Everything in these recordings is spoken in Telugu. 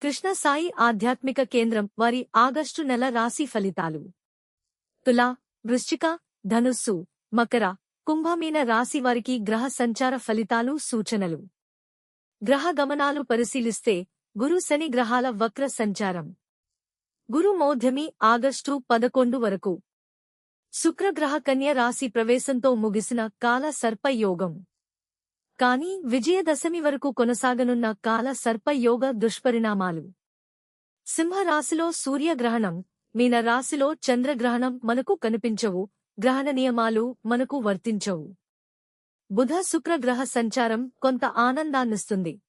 కృష్ణ సాయి ఆధ్యాత్మిక కేంద్రం వారి ఆగస్టు నెల రాశి ఫలితాలు. తుల, వృశ్చిక, ధనుస్సు, మకర, కుంభమీన రాశి వారికి గ్రహ సంచార ఫలితాలు సూచనలు. గ్రహ గమనాలు పరిశీలిస్తే గురు శని గ్రహాల వక్ర సంచారం. గురు మౌఢ్యమి ఆగస్టు 11 వరకు. శుక్రగ్రహ కన్య రాశి ప్రవేశంతో ముగిసిన కాల సర్ప యోగం. కానీ విజయదశమి వరకు కొనసాగనున్న కాల సర్పయోగ దుష్పరిణామాలు. సింహరాశిలో సూర్యగ్రహణం, మీన రాశిలో చంద్రగ్రహణం మనకు కనిపించవు, గ్రహణ నియమాలు మనకు వర్తించవు. బుధ శుక్రగ్రహ సంచారం కొంత ఆనందాన్నిస్తుంది.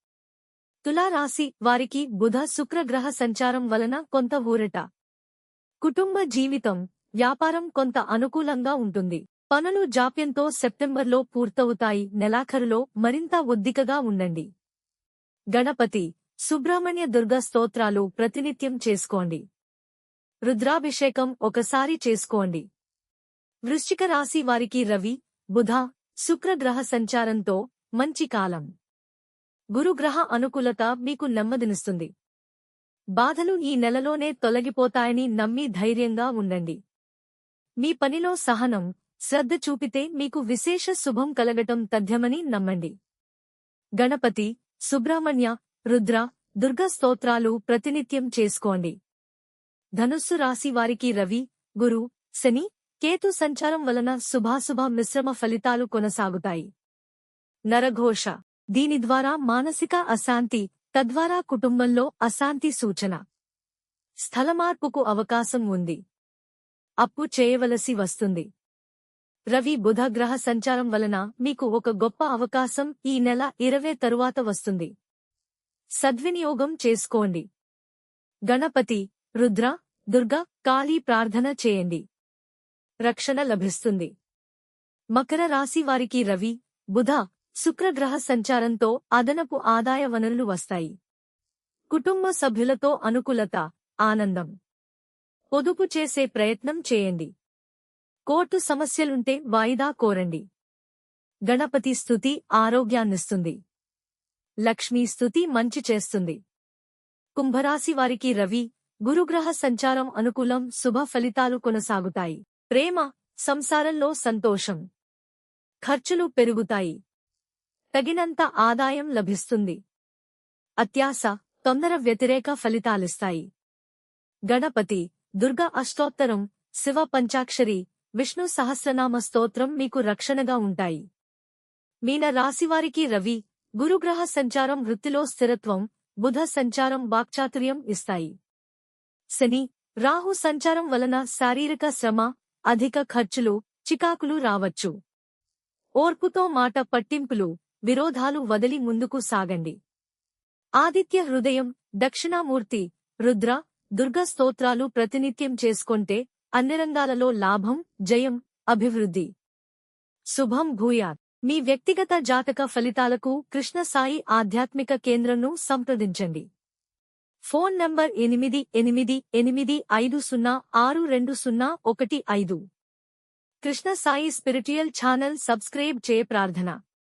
తులారాశి వారికి బుధ శుక్రగ్రహ సంచారం వలన కొంత ఊరట. కుటుంబ జీవితం, వ్యాపారం కొంత అనుకూలంగా ఉంటుంది. పనులు జాప్యంతో సెప్టెంబర్లో పూర్తవుతాయి. నెలాఖరులో మరింత ఒద్దికగా ఉండండి. గణపతి, సుబ్రహ్మణ్య దుర్గ స్తోత్రాలు ప్రతినిత్యం చేసుకోండి. రుద్రాభిషేకం ఒకసారి చేసుకోండి. వృశ్చిక రాశి వారికి రవి, బుధ, శుక్రగ్రహ సంచారంతో మంచి కాలం. గురుగ్రహ అనుకూలత మీకు నెమ్మదినిస్తుంది. బాధలు ఈ నెలలోనే తొలగిపోతాయని నమ్మి ధైర్యంగా ఉండండి. మీ పనిలో సహనం, శ్రద్ధ చూపితే మీకు విశేష శుభం కలగటం తథ్యమని నమ్మండి. గణపతి, సుబ్రహ్మణ్య, రుద్ర, దుర్గ స్తోత్రాలు ప్రతినిత్యం చేసుకోండి. ధనుస్సు రాశి వారికి రవి, గురు, శని, కేతు సంచారం వలన శుభాశుభ మిశ్రమ ఫలితాలు కొనసాగుతాయి. నరఘోష, దీని ద్వారా మానసిక అశాంతి, తద్వారా కుటుంబంలో అశాంతి సూచన. స్థలమార్పుకు అవకాశం ఉంది. అప్పు చేయవలసి వస్తుంది. రవి బుధ గ్రహ సంచారం వలన మీకు ఒక గొప్ప అవకాశం ఈ నెల 20 తరువాత వస్తుంది. సద్వినియోగం చేసుకోండి. గణపతి, రుద్ర, దుర్గ, కాళీ ప్రార్థన చేయండి. రక్షణ లభిస్తుంది. మకర రాశి వారికి రవి, బుధ, శుక్రగ్రహ సంచారంతో అదనపు ఆదాయ వనరులు వస్తాయి. కుటుంబ సభ్యులతో అనుకూలత, ఆనందం. పొదుపు చేసే ప్రయత్నం చేయండి. కోర్టు సమస్యలుంటే వాయిదా కోరండి. గణపతి స్తుతి ఆరోగ్యాన్నిస్తుంది. లక్ష్మీ స్తుతి మంచి చేస్తుంది. కుంభరాశి వారికి రవి, గురుగ్రహ సంచారం అనుకూలం. శుభ ఫలితాలు కొనసాగుతాయి. ప్రేమ, సంసారంలో సంతోషం. ఖర్చులు పెరుగుతాయి. తగినంత ఆదాయం లభిస్తుంది. అత్యాశ, తొందర వ్యతిరేక ఫలితాలిస్తాయి. గణపతి, దుర్గ అష్టోత్తరం, శివ పంచాక్షరి, విష్ణు సహస్రనామ స్తోత్రం మీకు రక్షణగా ఉంటాయి. మీన రాశివారికి రవి, గురుగ్రహ సంచారం వృత్తిలో స్థిరత్వం, బుధ సంచారం వాక్చాతుర్యం ఇస్తాయి. శని, రాహు సంచారం వలన శారీరక శ్రమ, అధిక ఖర్చులు, చికాకులు రావచ్చు. ఓర్పుతో మాట పట్టింపులు, విరోధాలు వదిలి ముందుకు సాగండి. ఆదిత్య హృదయం, దక్షిణామూర్తి, రుద్ర, దుర్గ స్తోత్రాలు ప్రతినిత్యం చేసుకొంటే అన్ని రంగాలలో లాభం, జయం, అభివృద్ధి. శుభం భూయాత్. మీ వ్యక్తిగత జాతక ఫలితాలకు కృష్ణ సాయి ఆధ్యాత్మిక కేంద్రంను సంప్రదించండి. Phone number 8885062015. Krishna Sai spiritual channel subscribe చేయ ప్రార్థన.